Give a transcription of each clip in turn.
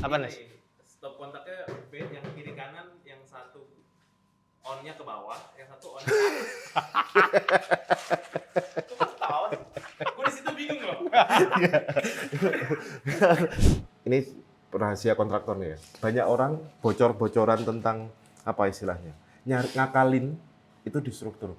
Apa nih? Stop kontaknya bed yang kiri kanan, yang satu on-nya ke bawah, yang satu on-nya ke atas. Kok ketawa? Gue di situ bingung loh. Ini rahasia kontraktor nih ya. Banyak orang bocor-bocoran tentang apa istilahnya, ngakalin itu di struktur.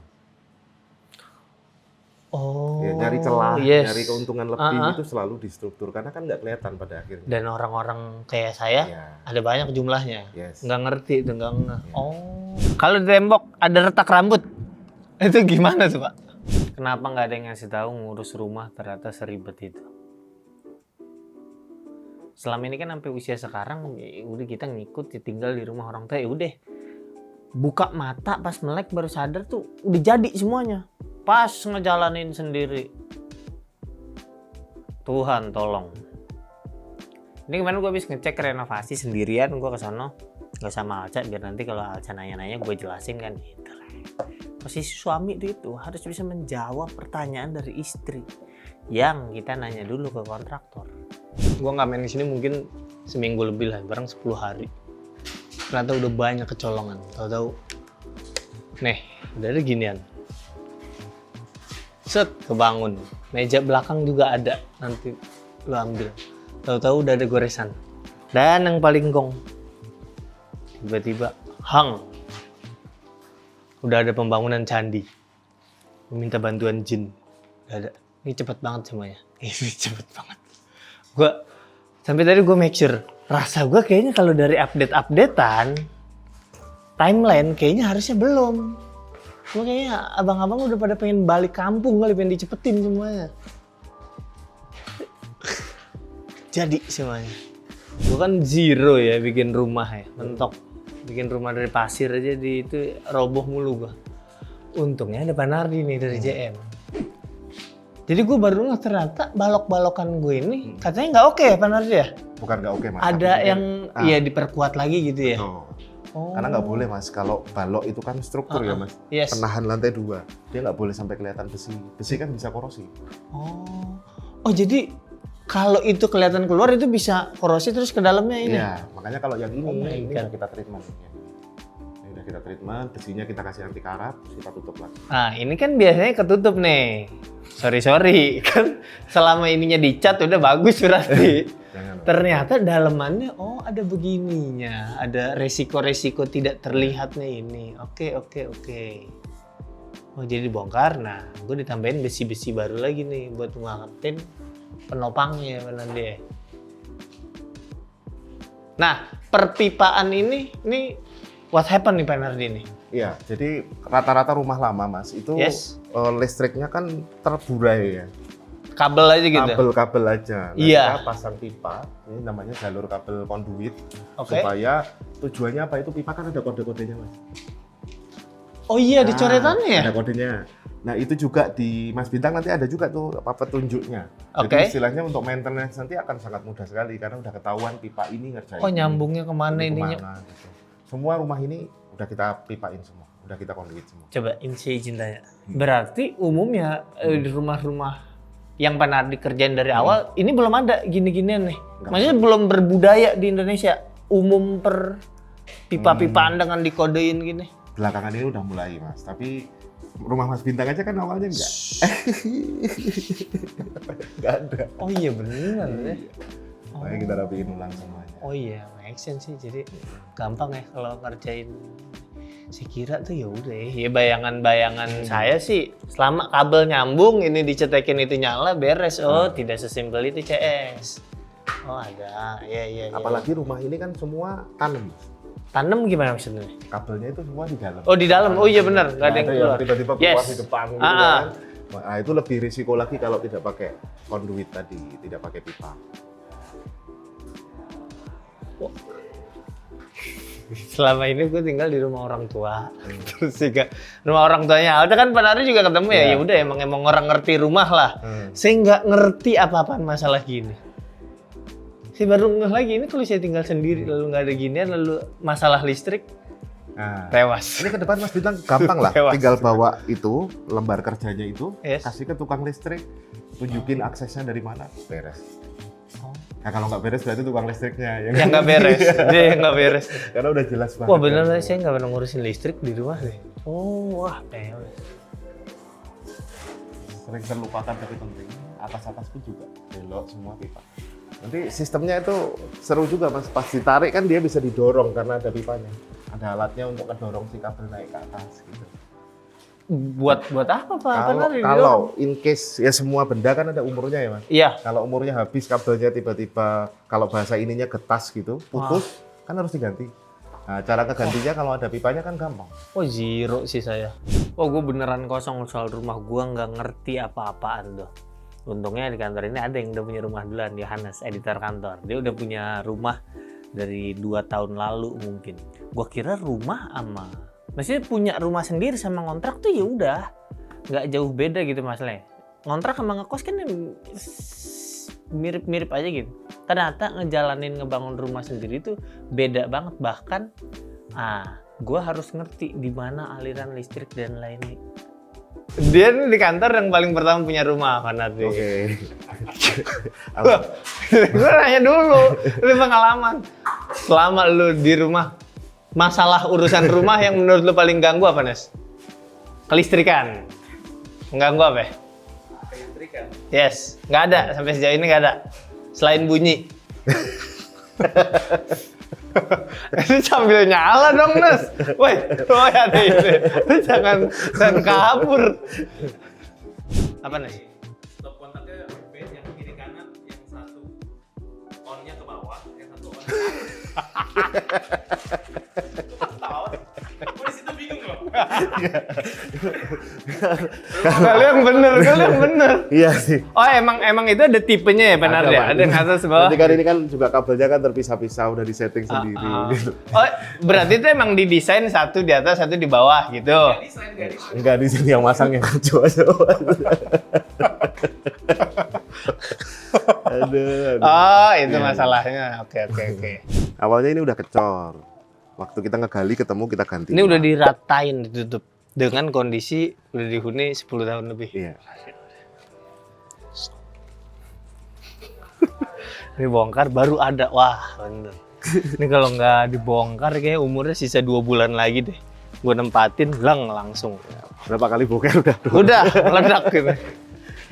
Oh, Ya, nyari celah, yes. nyari keuntungan lebih itu selalu di struktur karena kan nggak kelihatan pada akhirnya. Dan orang-orang kayak saya Ya. ada banyak jumlahnya, Yes. nggak ngerti itu, nggak ngeh. Ya. Oh, kalau di tembok ada retak rambut, itu gimana tuh Pak? Kenapa nggak ada yang ngasih tahu ngurus rumah ternyata seribet itu? Selama ini kan sampai usia sekarang, ya udah kita ngikut, ya tinggal di rumah orang tua, ya udah. Buka mata pas melek baru sadar tuh udah jadi semuanya. Pas ngejalanin sendiri. Tuhan tolong. Ini kemarin gue habis ngecek renovasi sendirian, gue kesana gak sama Alca biar nanti kalau Alca nanya-nanya gue jelasin kan gitu lah. Posisi suami itu harus bisa menjawab pertanyaan dari istri yang kita nanya dulu ke kontraktor. Gue nggak main di sini mungkin seminggu lebih lah, bareng 10 hari. Ternyata udah banyak kecolongan. Tahu-tahu, nih dari ginian. Set, kebangun. Meja belakang juga ada, nanti lo ambil. Tahu-tahu udah ada goresan. Dan yang paling gong, tiba-tiba hang. Udah ada pembangunan candi. Meminta bantuan jin. Udah ada. Ini cepet banget semuanya. Ini cepet banget. Gue sampai tadi gue make sure. Rasa gue kayaknya kalau dari update-updatean timeline kayaknya harusnya belum. Gue kayaknya abang-abang udah pada pengen balik kampung kali, pengen dicepetin semuanya. Jadi semuanya. Gue kan zero ya bikin rumah ya, mentok. Bikin rumah dari pasir aja di itu roboh mulu gue. Untungnya ada Pak Nardi nih dari JM. Jadi gue baru ngeh ternyata balok-balokan gue ini katanya nggak oke ya Pak Nardi ya? Bukan nggak oke Mas. Ada tapi yang ya diperkuat lagi gitu ya? Betul. Oh. Karena nggak boleh Mas, kalau balok itu kan struktur ya Mas. Yes. Penahan lantai 2. Dia nggak boleh sampai kelihatan besi. Besi kan bisa korosi. Oh jadi kalau itu kelihatan keluar itu bisa korosi terus ke dalamnya ini? Iya, makanya kalau yang ini, Oh my ini God. udah kita treatment. Ini udah kita treatment, besinya kita kasih anti karat, terus kita tutup lagi. Nah ini kan biasanya ketutup nih. Sorry kan selama ininya dicat udah bagus berarti. Jangan. Ternyata dalemannya ada begininya, ada resiko-resiko tidak terlihatnya ini. Oke. Oh jadi dibongkar, nah gue ditambahin besi-besi baru lagi nih buat ngangkatin penopangnya benar dia. Nah perpipaan ini what happened nih Pak Nardi nih? Iya, jadi rata-rata rumah lama Mas, itu Yes. Listriknya kan terburai ya. Kabel aja gitu? Kabel aja. Nah, Iya. kita pasang pipa, ini namanya jalur kabel konduit. Oke. Supaya tujuannya apa, itu pipa kan ada kode-kodenya Mas. Oh iya, ada coretannya ya? Ada kodenya. Nah itu juga di Mas Bintang nanti ada juga tuh petunjuknya. Oke. Jadi istilahnya untuk maintenance nanti akan sangat mudah sekali karena udah ketahuan pipa ini ngerjain. Oh nyambungnya kemana ini ininya? kemana, gitu. Semua rumah ini udah kita pipain semua, udah kita konduit semua. Coba saya izin tanya. Berarti umumnya di rumah-rumah yang Pak Nardi kerjain dari awal ini belum ada gini-ginian nih? Enggak. Maksudnya belum berbudaya di Indonesia? Umum per pipa-pipaan dengan dikodein gini? Belakangan ini udah mulai Mas, tapi rumah Mas Bintang aja kan awalnya enggak. Enggak ada. Oh iya bener ya. Makanya kita rapiin ulang semuanya. Oh iya, make sense sih. Jadi gampang ya kalau ngerjain. Saya kira tuh ya udah ya bayangan-bayangan saya sih selama kabel nyambung ini dicetekin itu nyala beres. Oh tidak sesimpel itu CS. Oh ada, iya. Apalagi rumah ini kan semua tanam. Tanam gimana maksudnya? Kabelnya itu semua di dalam. Oh di dalam, oh iya benar, nggak ada yang keluar. Tiba-tiba keluar Yes. di depan gitu kan. Nah, itu lebih risiko lagi kalau tidak pakai konduit tadi, tidak pakai pipa. Selama ini gue tinggal di rumah orang tua, terus juga rumah orang tuanya Alda kan Pak Nardi juga ketemu ya. Ya udah emang orang ngerti rumah lah. Saya nggak ngerti apa-apaan masalah gini. Saya baru ngeh lagi ini kalau saya tinggal sendiri lalu nggak ada ginian lalu masalah listrik Nah, tewas. ini ke depan Mas Bintang gampang lah, Tewas. tinggal bawa itu lembar kerjanya itu, Yes. kasih ke tukang listrik, tunjukin aksesnya dari mana, beres. Nah kalau nggak beres berarti tukang listriknya Yang nggak beres, dia yang nggak beres. Karena udah jelas banget. Wah bener kan. saya nggak pernah ngurusin listrik di rumah nih. Oh wah Sering terlupakan tapi penting. Atas pun juga belok semua pipa. Nanti sistemnya itu seru juga mas. Pas ditarik kan dia bisa didorong karena ada pipanya. Ada alatnya untuk ngedorong si kabel naik ke atas gitu. Buat apa Pak? Kalau in case ya semua benda kan ada umurnya ya mas. Iya. Kalau umurnya habis kabelnya tiba-tiba kalau bahasa ininya getas gitu putus kan harus diganti. Nah cara kegantinya kalau ada pipanya kan gampang. Oh zero sih saya. Oh gue beneran kosong soal rumah, gue nggak ngerti apa-apaan tuh. Untungnya di kantor ini ada yang udah punya rumah duluan, Yohanes, editor kantor. Dia udah punya rumah dari 2 tahun lalu mungkin. Gue kira rumah sama, maksudnya punya rumah sendiri sama ngontrak tuh ya udah nggak jauh beda gitu masalahnya. Ngontrak sama ngekos kan mirip-mirip aja gitu. Ternyata ngebangun rumah sendiri tuh beda banget, bahkan gue harus ngerti di mana aliran listrik dan lainnya. Dia nih di kantor yang paling pertama punya rumah kan nanti. Oke. Gue nanya dulu, lu pengalaman selama lu di rumah, masalah urusan rumah yang menurut lu paling ganggu apa Nes? Kelistrikan. Mengganggu apa ya? Kelistrikan. Yes, nggak ada sampai sejauh ini nggak ada. Selain bunyi. Itu sambil nyala dong Nes. Woi, ada ini. Lu jangan kabur. Apa Nes? Stop kontaknya bed yang kiri kanan, yang satu on-nya ke bawah, yang satu on. Tahu? Gue di situ bingung loh. Kalian bener. Iya sih. Oh emang itu ada tipenya ya benar ya? Ada yang atas bawah. Nanti kan ini kan juga kabelnya kan terpisah-pisah udah disetting sendiri gitu. Oh berarti itu emang didesain satu di atas satu di bawah gitu. Enggak di sini yang masang yang coba. Aduh. Oh itu masalahnya. Oke. Awalnya ini udah kecor. Waktu kita ngegali ketemu kita ganti. Ini udah diratain ditutup dengan kondisi udah dihuni 10 tahun lebih. Iya. Ini bongkar baru ada. Wah bener. Ini kalau nggak dibongkar kayak umurnya sisa 2 bulan lagi deh. Gue nempatin langsung. Berapa kali boker udah? Udah meledak gitu.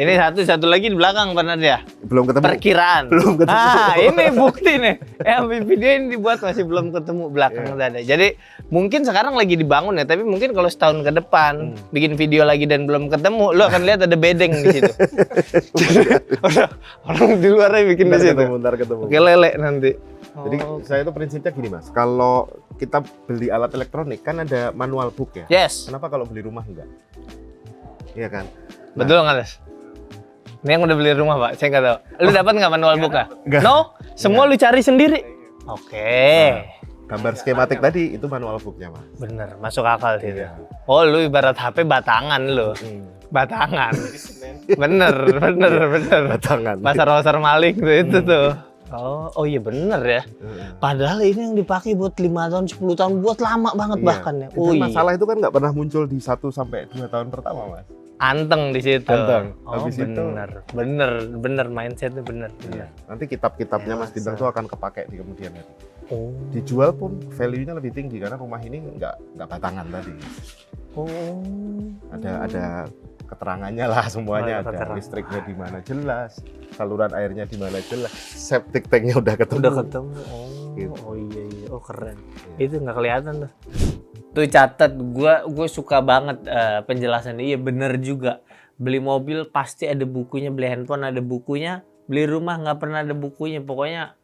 Ini satu lagi di belakang benar ya? Belum ketemu. Perkiraan. Belum ketemu. Ini bukti nih. Video ini dibuat masih belum ketemu belakang ada. Jadi mungkin sekarang lagi dibangun ya, tapi mungkin kalau setahun ke depan bikin video lagi dan belum ketemu, lo akan lihat ada bedeng di situ. Orang di luarnya bikin di situ. Ntar ketemu. Oke lele nanti. Jadi saya itu prinsipnya gini mas, kalau kita beli alat elektronik kan ada manual book ya. Yes. Kenapa kalau beli rumah enggak? Iya kan? Betul nggak Des? Ini yang udah beli rumah Pak, saya nggak tahu. Lu dapat nggak manual book Nggak. No, semua lu cari sendiri. Oke. Gambar skematik tadi itu manual booknya mas. Bener, masuk akal sih. Iya. Oh lu ibarat HP batangan lu. Batangan. Bener. Batangan. Pasar maling tuh itu tuh. Oh iya bener ya. Padahal ini yang dipakai buat 5 tahun, 10 tahun, buat lama banget bahkan ya. Dan masalah itu kan nggak pernah muncul di 1 sampai 2 tahun pertama mas. Anteng di situ. Anteng. Oh Habis itu bener mindsetnya bener. Nanti kitab-kitabnya Mas Bintang tuh akan kepake di kemudian hari. Oh. Dijual pun value-nya lebih tinggi karena rumah ini nggak batangan tadi. Oh. Ada keterangannya lah semuanya, ada ada keterangan. listriknya di mana jelas, saluran airnya di mana jelas, septic tanknya udah ketemu. Gitu. Oh iya. Oh keren. Itu nggak kelihatan tuh. Tuh catat, gue suka banget penjelasan. Iya bener juga. Beli mobil pasti ada bukunya, beli handphone ada bukunya, beli rumah nggak pernah ada bukunya. Pokoknya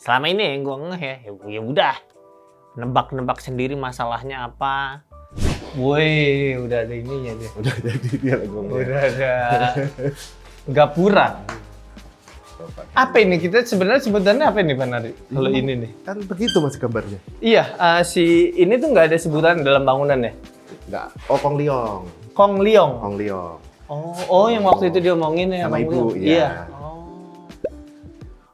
selama ini yang gue ngeh ya udah nebak sendiri masalahnya apa. Woi udah ada ininya deh. Udah jadi dia ngomongnya. Udah ada gapura. Apa ini kita sebenarnya apa ini Pak Nari? Kalau ini nih. Kan begitu Mas gambarnya. Iya, si ini tuh nggak ada sebutan dalam bangunan ya? Nggak. Oh Kong Liong. Kong Liong. Kong Liong. Oh yang waktu itu dia omongin ya Sama Kong Ibu, Liong. iya. Iya.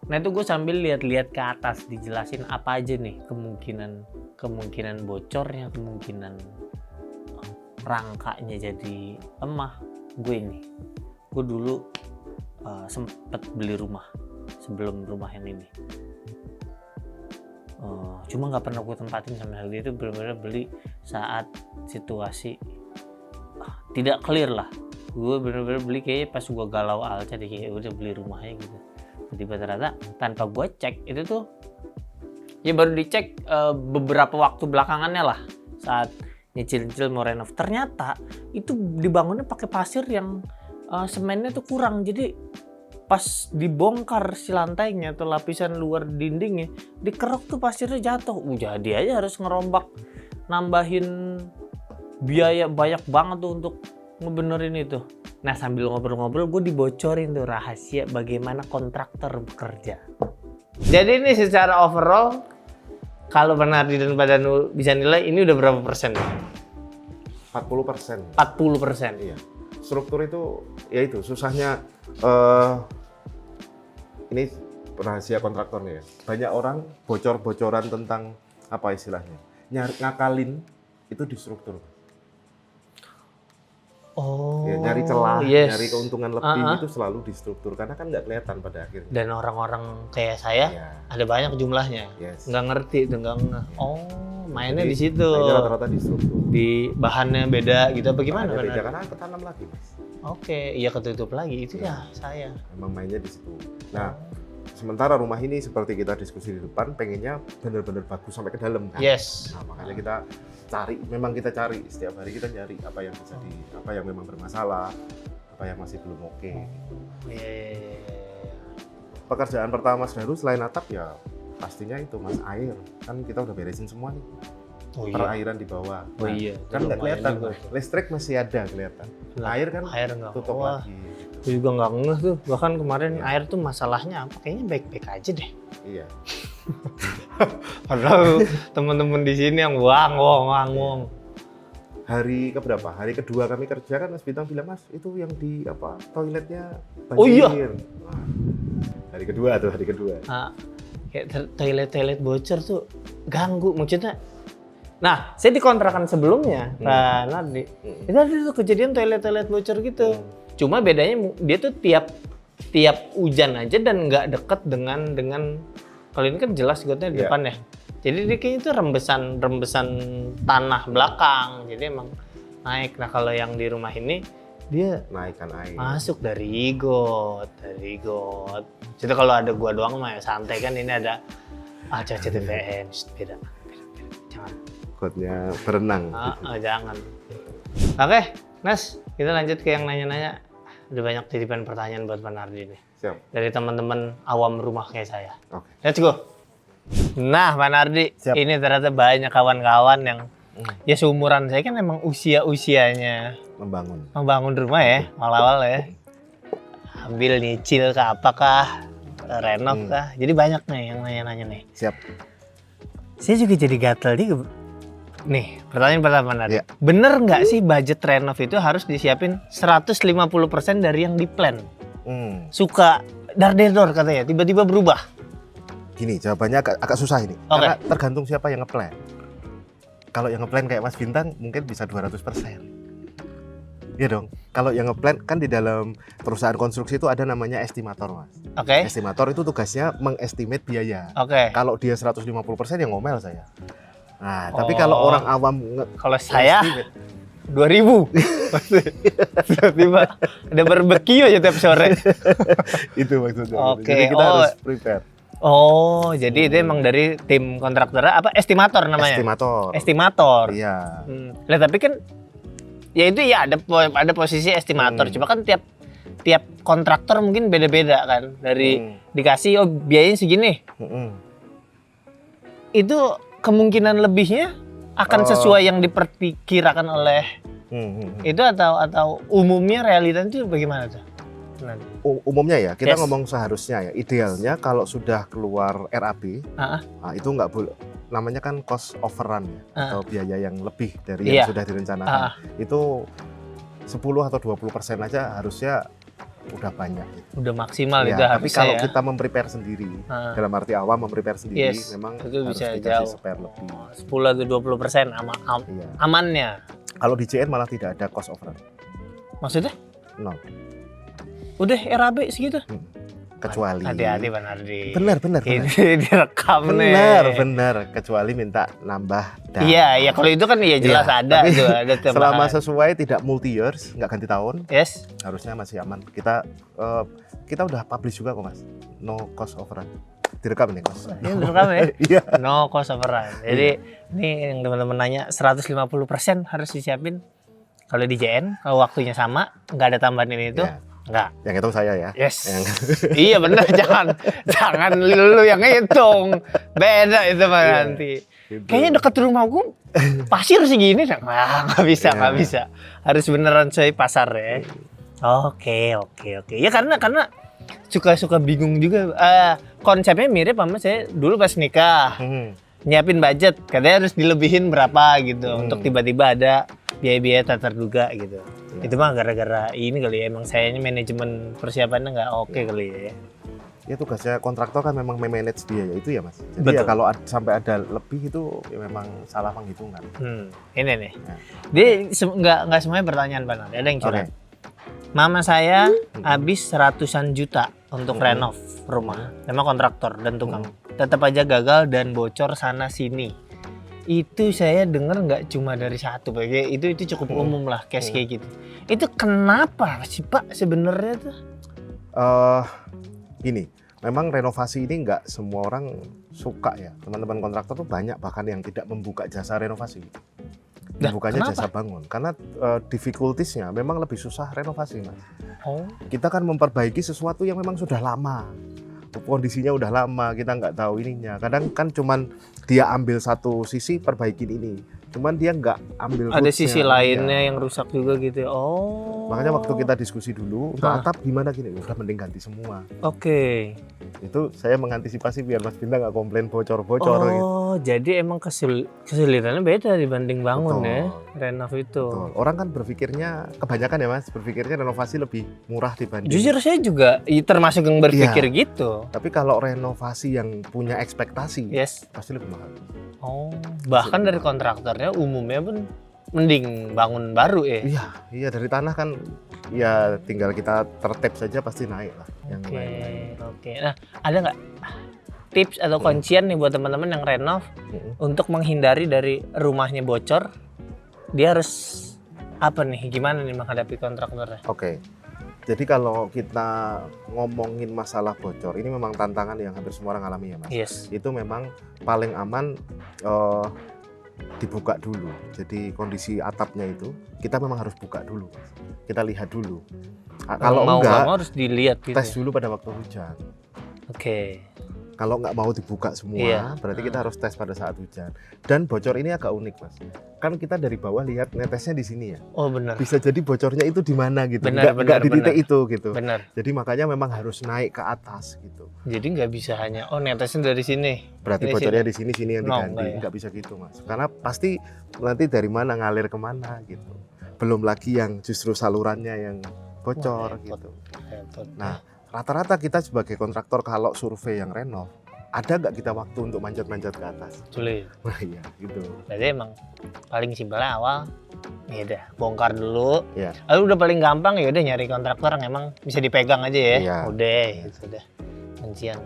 Nah itu gue sambil lihat-lihat ke atas dijelasin apa aja nih kemungkinan bocornya, kemungkinan rangkanya jadi lemah. Gue dulu sempet beli rumah sebelum rumah yang ini. Cuma nggak pernah gue tempatin sama sekali. Itu benar-benar beli saat situasi tidak clear lah. Gue benar-benar beli kayaknya pas gue galau Alca deh, kayak udah beli rumahnya gitu. Tiba-tiba ternyata tanpa gue cek itu tuh ya baru dicek beberapa waktu belakangannya lah saat nyicil-nyicil mau renov. Ternyata itu dibangunnya pakai pasir yang semennya tuh kurang. Jadi pas dibongkar si lantainya atau lapisan luar dindingnya dikerok tuh pasirnya jatuh. Jadi aja harus ngerombak, nambahin biaya banyak banget tuh untuk ngebenerin itu. Nah sambil ngobrol-ngobrol gue dibocorin tuh rahasia bagaimana kontraktor bekerja. Jadi ini secara overall kalau Panardi dan Pak Danu bisa nilai ini udah berapa persen? 40%. 40%. Iya. Struktur itu ya itu susahnya ini rahasia kontraktornya ya. Banyak orang bocor-bocoran tentang apa istilahnya? Ngakalin itu di struktur. Ya, nyari celah, nyari keuntungan lebih itu selalu di struktur karena kan nggak kelihatan pada akhirnya. Dan orang-orang kayak saya ada banyak jumlahnya, nggak ngerti itu nggak ngeh. Mainnya di situ. Rata-rata di struktur. Di bahannya beda gitu, bagaimana? Beda karena ketanam lagi mas. Iya ketutup lagi itu ya saya. Emang mainnya di situ. Nah, sementara rumah ini seperti kita diskusi di depan, pengennya benar-benar bagus sampai ke dalam kan. Yes. Nah, makanya kita cari setiap hari kita nyari apa yang bisa apa yang memang bermasalah, apa yang masih belum oke. Pekerjaan pertama Mas Daru selain atap ya pastinya itu mas air. Kan kita udah beresin semua nih. Perairan di bawah. Kan nggak kelihatan. Listrik masih ada kelihatan. Air kan tutup lagi. Gue juga nggak ngeh tuh. Bahkan kemarin air tuh masalahnya apa? Kayaknya baik-baik aja deh. Iya. Padahal teman-teman di sini yang wang. Hari keberapa? Hari kedua kami kerja kan Mas Bintang bilang, Mas itu yang di toiletnya banjir. Oh iya. Wah, hari kedua. Kayak toilet bocor tuh ganggu maksudnya. Nah, saya di kontrakan sebelumnya, Pak Nardi. Itu ada tuh kejadian toilet bocor gitu. Cuma bedanya dia tuh tiap hujan aja dan nggak deket dengan kalau ini kan jelas gotnya di depan ya. Jadi dia kayaknya itu rembesan tanah belakang. Jadi emang naik. Nah kalau yang di rumah ini dia naikkan air. Masuk dari got. Jadi kalau ada gua doang mah ya santai kan, ini ada Alca CTVN. Beda. Jangan. Gotnya berenang. Jangan. Oke, Nas, kita lanjut ke yang nanya-nanya. Udah banyak titipan pertanyaan buat Pak Nardi nih. Siap. Dari teman-teman awam rumah kayak saya. Oke. Let's go. Nah, Pak Nardi, ini ternyata banyak kawan-kawan yang ya seumuran saya kan emang usianya membangun rumah ya, awal-awal ya. Ambil nyicil ke apakah, renov kah. Jadi banyak nih yang nanya-nanya nih. Siap. Saya juga jadi gatel nih, pertanyaan pertama Nardi. Ya. Bener nggak sih budget renov itu harus disiapin 150% dari yang di plan? Suka dar-der katanya, tiba-tiba berubah. Gini, jawabannya agak susah ini. Karena tergantung siapa yang ngeplan. Kalau yang ngeplan kayak Mas Bintang mungkin bisa 200%. Iya dong. Kalau yang ngeplan kan di dalam perusahaan konstruksi itu ada namanya estimator, Mas. Estimator itu tugasnya mengestimate biaya. Kalau dia 150% yang ngomel saya. Nah, tapi kalau orang awam kalau saya 2000 tiba-tiba ada barbecue aja tiap sore. Itu maksudnya. Jadi kita harus prepare. Jadi itu emang dari tim kontraktor apa estimator namanya? Estimator. Iya. Lah tapi kan ya itu ya ada posisi estimator. Cuma kan tiap kontraktor mungkin beda-beda kan. Dari dikasih biayanya segini. Itu kemungkinan lebihnya akan sesuai yang diperkirakan oleh itu atau umumnya realita itu bagaimana tuh? Umumnya ya kita ngomong seharusnya ya, idealnya kalau sudah keluar RAB itu nggak boleh, namanya kan cost overrun ya, atau biaya yang lebih dari yang sudah direncanakan. Itu 10 atau 20% aja harusnya udah banyak gitu. Udah maksimal itu tapi kalau kita memprepare sendiri, dalam arti awam memprepare sendiri, memang itu harus bisa dikasih spare lebih. 10 atau 20% amannya. Kalau di JN malah tidak ada cost overrun. Maksudnya? 0. Udah RAB segitu? kecuali hati-hati Pak Nardi. benar Ini direkam nih. benar kecuali minta nambah data. Iya, kalau itu kan iya jelas Iya, ada tapi tuh, ada tambahan. selama sesuai tidak multi years, nggak ganti tahun, Yes. harusnya masih aman. Kita udah publish juga kok Mas, no cost overrun. Direkam nih Mas. Ini direkam ya? Iya. No cost overrun. Jadi ini yang teman-teman nanya 150% harus disiapin. Kalau di JN, kalau waktunya sama, nggak ada tambahan ini itu, Iya. nggak. Yang hitung saya ya. Yes. Yang Iya benar, jangan lu yang ngitung. Beda itu mah nanti. gitu. Kayaknya dekat rumahku pasir segini, nggak bisa, Iya. nggak bisa. Harus beneran coy pasar ya. Oke. Ya karena suka bingung juga. Konsepnya mirip sama saya dulu pas nikah. Nyiapin budget, katanya harus dilebihin berapa gitu untuk tiba-tiba ada biaya-biaya tak terduga gitu. Itu mah gara-gara ini kali ya, emang sayanya manajemen persiapannya nggak oke kali ya. Ya tugasnya kontraktor kan memang memanage biaya itu ya Mas. Jadi Betul. ya kalau sampai ada lebih itu ya memang salah penghitungan. Ini nih, Ya. dia nggak semuanya pertanyaan Pak Nari, ada yang curhat. Mama saya habis ratusan juta untuk renov rumah, sama kontraktor dan tukang. Tetap aja gagal dan bocor sana sini. Itu saya dengar nggak cuma dari satu, Pak. Itu cukup umum lah case kayak gitu. Itu kenapa sih Pak sebenarnya tuh? Gini, memang renovasi ini nggak semua orang suka ya. Teman-teman kontraktor tuh banyak bahkan yang tidak membuka jasa renovasi. Dah, Bukannya kenapa? jasa bangun, karena difficulties-nya memang lebih susah renovasi Mas. Oh, Kita kan memperbaiki sesuatu yang memang sudah lama. Kondisinya udah lama, kita nggak tahu ininya. Kadang kan cuman dia ambil satu sisi perbaikin ini, cuman dia nggak ambil ada roots-nya. sisi lainnya Iya. yang rusak juga gitu. Oh. Makanya waktu kita diskusi dulu untuk Hah. atap gimana gini, udah mending ganti semua. Oke. Itu saya mengantisipasi biar Mas Bintang nggak komplain bocor-bocor gitu. Oh, jadi emang kesulitannya beda dibanding bangun Betul. ya, renov itu. Betul. Orang kan berpikirnya kebanyakan ya Mas, berpikirnya renovasi lebih murah dibanding. Jujur saya juga termasuk yang berpikir gitu. Tapi kalau renovasi yang punya ekspektasi, Yes. pasti lebih mahal. Oh, bahkan dari kontraktornya umumnya pun mending bangun baru ya. Iya dari tanah kan, ya tinggal kita tertip saja pasti naik lah. Yang Oke, lain-lain. oke. Nah, ada nggak tips atau kuncian nih buat teman-teman yang renov untuk menghindari dari rumahnya bocor? Dia harus apa nih? Gimana nih menghadapi kontraktornya? Oke. Jadi kalau kita ngomongin masalah bocor, ini memang tantangan yang hampir semua orang alami ya Mas. Yes. Itu memang paling aman dibuka dulu. Jadi kondisi atapnya itu kita memang harus buka dulu, Mas. Kita lihat dulu. Kalau mau nggak enggak, mau harus dilihat gitu. tes dulu pada waktu hujan. Oke. Kalau nggak mau dibuka semua, Iya. berarti kita harus tes pada saat hujan. Dan bocor ini agak unik Mas. Kan kita dari bawah lihat netesnya di sini ya. Oh benar. Bisa jadi bocornya itu di mana gitu. Benar, Nggak di titik itu gitu. Benar. Jadi makanya memang harus naik ke atas gitu. Jadi nggak bisa hanya netesnya dari sini. Berarti Ini bocornya di sini yang No, diganti. enggak ya? Nggak bisa gitu Mas. Karena pasti nanti dari mana ngalir kemana gitu. Belum lagi yang justru salurannya yang bocor Wah, repot. gitu. Repot. Nah, rata-rata kita sebagai kontraktor kalau survei yang renov, ada nggak kita waktu untuk manjat-manjat ke atas? Sulit. Nah iya gitu. Berarti emang paling simpelnya awal ya udah bongkar dulu. Iya. Lalu udah paling gampang ya udah nyari kontraktor yang emang bisa dipegang aja ya. Iya. Udah gitu udah. Kuncian.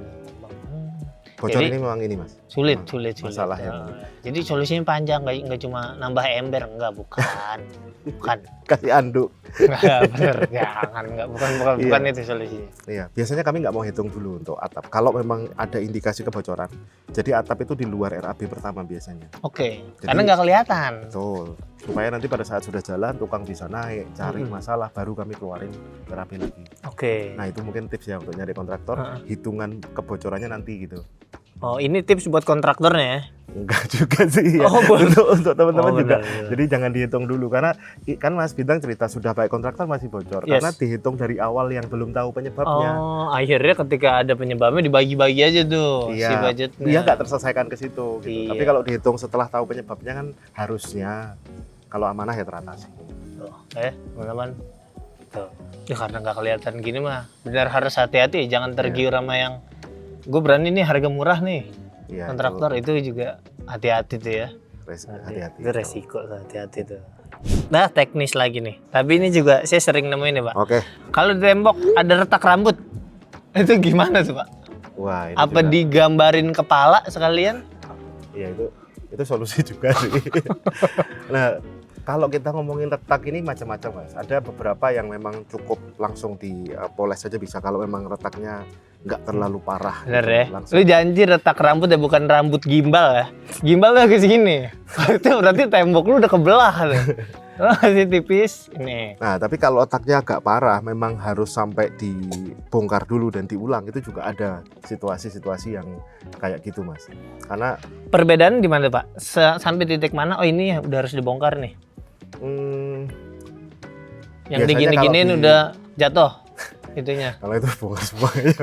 Bocor Jadi- ini memang ini Mas. Sulit. Masalahnya. Ya. Jadi solusinya panjang, nggak cuma nambah ember, enggak, bukan. Bukan. Kasih anduk. Enggak, bener, jangan, enggak, bukan Iya. itu solusinya. Iya, biasanya kami nggak mau hitung dulu untuk atap. Kalau memang ada indikasi kebocoran, jadi atap itu di luar RAB pertama biasanya. Oke, Jadi- karena nggak kelihatan. Betul. Supaya nanti pada saat sudah jalan, tukang bisa naik, cari masalah, baru kami keluarin RAB lagi. Oke. Nah itu mungkin tips ya untuk nyari kontraktor, hitungan kebocorannya nanti gitu. Oh, ini tips buat kontraktornya ya. Enggak juga sih ya. Oh, boleh. untuk teman-teman Oh, juga. benar, benar. Jadi jangan dihitung dulu karena kan Mas Bintang cerita sudah pakai kontraktor masih bocor Yes. karena dihitung dari awal yang belum tahu penyebabnya. Oh, akhirnya ketika ada penyebabnya dibagi-bagi aja tuh si budgetnya. Iya nggak terselesaikan ke situ. Gitu. Iya. Tapi kalau dihitung setelah tahu penyebabnya kan harusnya kalau amanah ya teratasi. Tuh, teman-teman. Tuh. Ya karena nggak kelihatan gini mah, benar harus hati-hati, jangan tergiur sama yang gue berani nih harga murah nih. Iya, Kontraktor itu juga hati-hati tuh ya. hati-hati. Itu resiko tuh, hati-hati tuh. Nah, teknis lagi nih. Tapi ini juga saya sering nemuin nih, Pak. Oke. Kalau di tembok ada retak rambut. Itu gimana tuh Pak? Wah, ini Apa juga, digambarin kepala sekalian? ya itu solusi juga sih. Nah, kalau kita ngomongin retak ini macam-macam Mas. Ada beberapa yang memang cukup langsung dipoles saja bisa kalau memang retaknya nggak terlalu parah. Bener gitu, ya? langsung. Lu janji retak rambut ya, bukan rambut gimbal ya? Gimbal tuh ke sini. Itu berarti tembok lu udah kebelah tuh. Lu masih tipis. Ini. Nah, tapi kalau otaknya agak parah, memang harus sampai dibongkar dulu dan diulang. Itu juga ada situasi-situasi yang kayak gitu, Mas. Karena Perbedaan di mana Pak? Sampai titik mana? Oh ini udah harus dibongkar nih. Yang biasanya digini-giniin kalau udah jatuh itunya. kalau itu bongkar semuanya.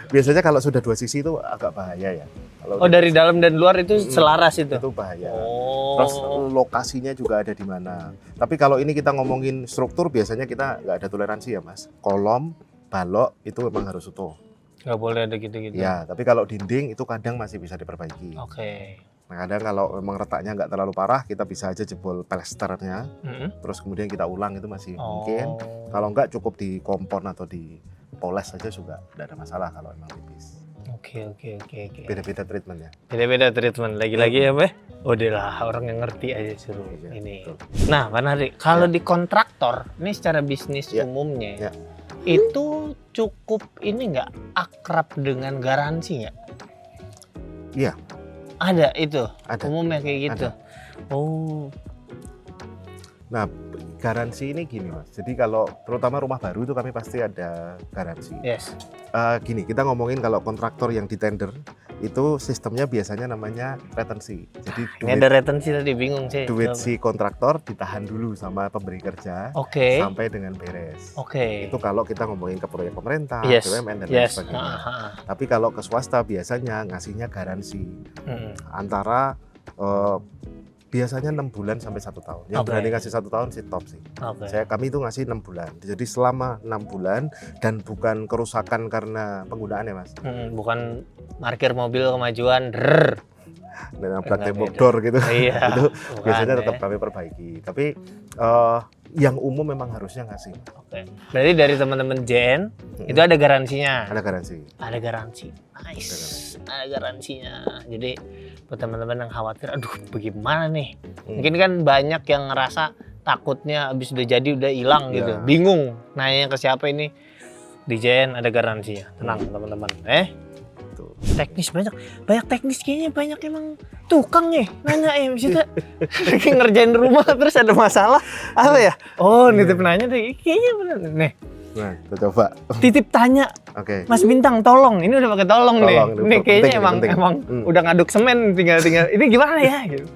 Biasanya kalau sudah dua sisi itu agak bahaya ya. Kalau Oh dari dalam dan luar itu selaras itu. itu bahaya. Oh. Terus lokasinya juga ada di mana. Tapi kalau ini kita ngomongin struktur, biasanya kita nggak ada toleransi ya, Mas. Kolom, balok itu memang harus utuh. Nggak boleh ada gitu-gitu. Ya, tapi kalau dinding itu kadang masih bisa diperbaiki. Oke. Nah, kadang kalau memang retaknya nggak terlalu parah, kita bisa aja jebol plesternya, terus kemudian kita ulang itu masih mungkin. Kalau nggak cukup dikompon atau dipoles saja juga tidak ada masalah kalau memang tipis. Oke. Beda-beda treatmentnya. Beda-beda treatment. Lagi-lagi ya, Pak? Udah lah, orang yang ngerti aja suruh Iya, ini. betul. Nah, Pak Nari, kalau di kontraktor, ini secara bisnis Ya. umumnya, Ya. itu cukup ini nggak akrab dengan garansi nggak? Iya. Ada itu, Ada. umumnya kayak gitu. Ada. Oh, Nah, garansi ini gini, Mas. Jadi kalau terutama rumah baru itu kami pasti ada garansi. yes. Gini, kita ngomongin kalau kontraktor yang di tender itu sistemnya biasanya namanya retensi. Jadi Ini ada retensi tadi, bingung sih. duit si kontraktor ditahan dulu sama pemberi kerja Oke. sampai dengan beres. Oke. Itu kalau kita ngomongin ke proyek pemerintah, Yes. BUMN dan lain Yes. sebagainya. Ah. Tapi kalau ke swasta biasanya ngasihnya garansi antara biasanya 6 bulan sampai 1 tahun. Yang Oke. berani ngasih 1 tahun sih top sih. Oke. Kami itu ngasih 6 bulan. Jadi selama 6 bulan dan bukan kerusakan karena penggunaan ya, Mas. Bukan parkir mobil kemajuan. Drrr. Dan nabrak Enggak tembok beda. door gitu. Iya. Itu Bukan, biasanya ya. tetap kami perbaiki. Tapi yang umum memang harusnya ngasih. Oke. Berarti dari teman-teman Jen itu ada garansinya. Ada garansi. Ada garansi. Nice. Ada garansinya. Jadi buat teman-teman yang khawatir, aduh bagaimana nih? Mungkin kan banyak yang ngerasa takutnya habis udah jadi udah hilang gitu. Ya. Bingung nanya ke siapa ini. Di Jen ada garansinya. Tenang teman-teman. Tuh. Teknis banyak teknis kayaknya, banyak emang tukang ya nanya ya maksudnya lagi ngerjain rumah terus ada masalah apa ya, oh nitip nanya deh kayaknya bener nih, Nah, kita coba. titip tanya Oke. Mas Bintang tolong, ini udah pakai tolong nih, Tolong, ini kayaknya penting, emang penting. udah ngaduk semen tinggal ini gimana ya gitu.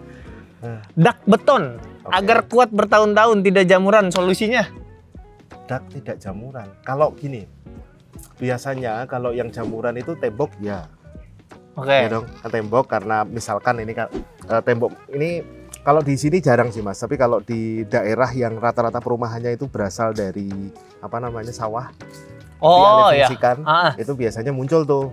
Dak beton Oke. agar kuat bertahun-tahun tidak jamuran, solusinya Dak tidak jamuran. Kalau gini, biasanya kalau yang jamuran itu tembok ya. oke. Ya dong, kan tembok karena misalkan ini kan tembok ini kalau di sini jarang sih Mas, tapi kalau di daerah yang rata-rata perumahannya itu berasal dari apa namanya sawah, Oh ya, dialih-fungsikan, itu biasanya muncul tuh,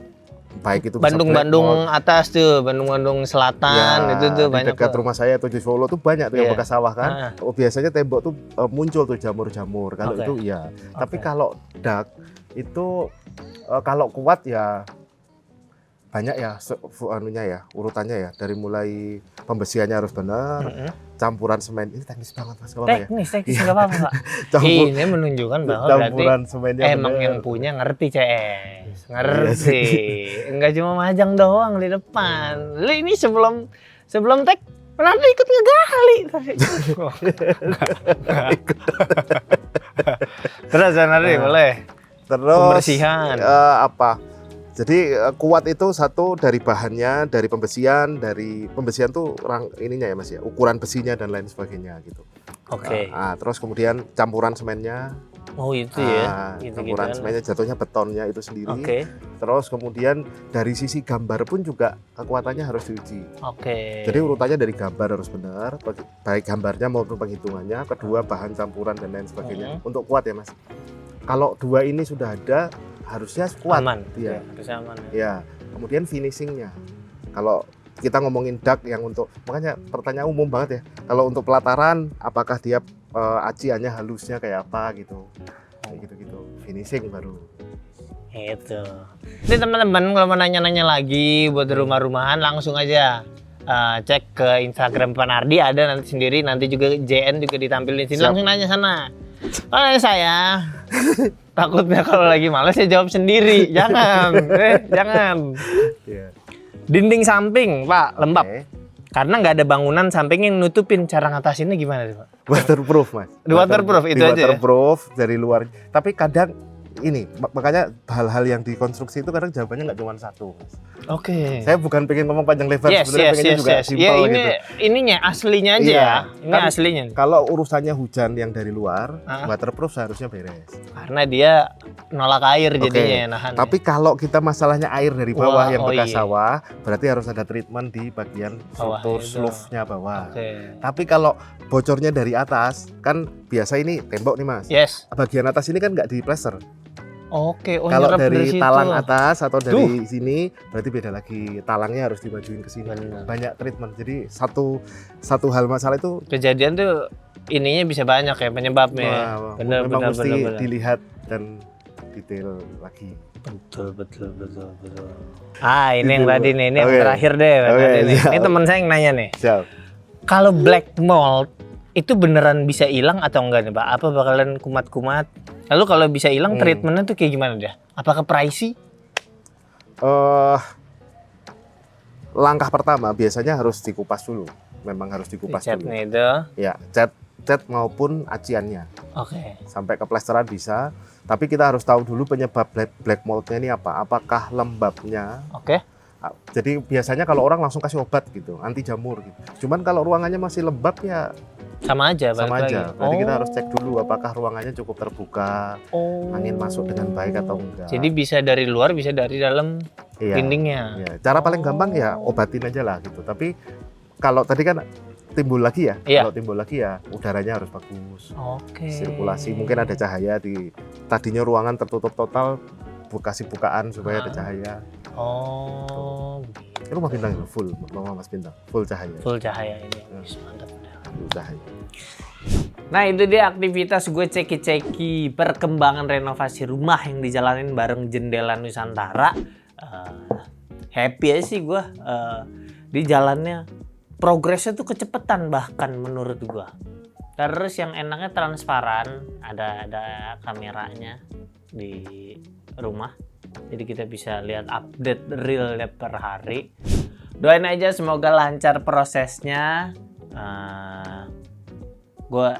baik itu bisa Bandung-Bandung black atas tuh, Bandung-Bandung mold, Selatan itu tuh di banyak dekat tuh. rumah saya tuh di Solo tuh banyak tuh yang Iya. bekas sawah kan. Biasanya tembok tuh muncul tuh jamur-jamur. Kalau Oke. itu ya. Tapi Oke. kalau dak itu kalau kuat ya banyak ya anunya ya, urutannya ya, dari mulai pembesiannya harus benar, campuran semen ini teknis banget Mas, nggak apa-apa ya. Teknis nggak apa-apa Pak. Campur, Ini menunjukkan bahwa berarti campuran semennya emang benar. yang punya ngerti CS, Iya ngerti. Enggak cuma majang doang di depan. Lu ini sebelum tek nanti ikut ngegali. Terus nanti boleh. Terus Pembersihan. apa? Jadi kuat itu satu dari bahannya, dari pembesian tuh ininya ya Mas ya, ukuran besinya dan lain sebagainya gitu. Oke. Terus kemudian campuran semennya, Oh itu ya. Gitu-gitu. campuran semennya jatuhnya betonnya itu sendiri. Oke. Terus kemudian dari sisi gambar pun juga kekuatannya harus diuji. Oke. Jadi urutannya dari gambar harus benar, baik gambarnya maupun penghitungannya. Kedua bahan campuran dan lain sebagainya untuk kuat ya Mas. Kalau dua ini sudah ada, harusnya kuat. Aman. Iya. Harusnya aman. Ya, kemudian finishingnya. Kalau kita ngomongin dak yang untuk, makanya pertanyaan umum banget ya. Kalau untuk pelataran, apakah dia aciannya halusnya kayak apa gitu, kayak gitu-gitu. Finishing baru. Itu. Jadi teman-teman kalau mau nanya-nanya lagi buat rumah-rumahan langsung aja cek ke Instagram Pak Nardi, ada nanti sendiri, nanti juga JN juga ditampilin di sini. Siap. Langsung nanya sana. Kalau saya takutnya kalau lagi males ya jawab sendiri. Jangan, jangan. Iya. Dinding samping, Pak, lembab. Oke. Karena nggak ada bangunan samping yang nutupin, cara ngatasinnya gimana sih, Pak? Waterproof, Mas. Di waterproof, itu aja ya? Waterproof dari luar. Tapi kadang ini makanya hal-hal yang dikonstruksi itu kadang jawabannya nggak cuma satu, Mas. Oke. Saya bukan pengen ngomong panjang lebar, Yes, sebenarnya pengennya juga simpel Ya, ini gitu. ininya aslinya aja Iya, ya. Ini kan aslinya. Kalau urusannya hujan yang dari luar, Ah. waterproof seharusnya beres. Karena dia nolak air Oke. jadinya nahan. Tapi kalau kita masalahnya air dari bawah Wah, yang oh bekas iya. sawah, berarti harus ada treatment di bagian Bawah struktur itu. slough-nya bawah. Oke. Tapi kalau bocornya dari atas, kan biasa ini tembok nih, Mas. Yes. Bagian atas ini kan nggak di plester. Oke, oh Kalau nyerap dari situ. talang atas atau dari sini, berarti beda lagi. Talangnya harus dimajuin ke sini. Benar. Banyak treatment. Jadi satu hal masalah itu Kejadian tuh ininya bisa banyak ya penyebabnya. wah, Benar, memang benar, mesti benar, benar. dilihat dan detail lagi. Betul. Ah, ini yang Gitu. tadi nih, ini yang Oke. terakhir deh. Oke, tadi nih. siap. Ini teman saya yang nanya nih. Siap. Kalau black mold itu beneran bisa hilang atau enggak nih, Pak? Apa bakalan kumat-kumat? Lalu kalau bisa hilang, treatmentnya tuh kayak gimana dia? Apakah pricey? Langkah pertama biasanya harus dikupas dulu. Memang harus dikupas dulu. Catnya itu. Ya, cat maupun aciannya. Oke. Sampai ke plesteran bisa. Tapi kita harus tahu dulu penyebab black moldnya ini apa. Apakah lembabnya? Oke. Jadi biasanya kalau orang langsung kasih obat gitu, anti jamur gitu. Cuman kalau ruangannya masih lembab ya Sama aja, balik sama lagi. aja. Berarti kita harus cek dulu apakah ruangannya cukup terbuka, angin masuk dengan baik atau enggak. Jadi bisa dari luar, bisa dari dalam Iya. dindingnya. Iya. Cara paling gampang ya obatin aja lah gitu. Tapi kalau tadi kan timbul lagi ya, Iya. kalau timbul lagi ya udaranya harus bagus. Oke. Sirkulasi mungkin ada cahaya di tadinya ruangan tertutup total, kasih bukaan supaya ada cahaya. Oh, Ini rumah bintang itu full, rumah Mas Bintang, full cahaya. full cahaya ini. Mantap. Full cahaya. Nah, itu dia aktivitas gue ceki-ceki perkembangan renovasi rumah yang dijalanin bareng Jendela Nusantara. Happy aja sih gue di jalannya. Progresnya tuh kecepetan bahkan menurut gue. Terus yang enaknya transparan, ada kameranya di rumah. Jadi kita bisa lihat update realnya per hari. Doain aja semoga lancar prosesnya. Gue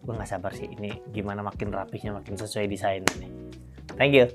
nggak sabar sih ini gimana makin rapihnya, makin sesuai desain ini. Thank you.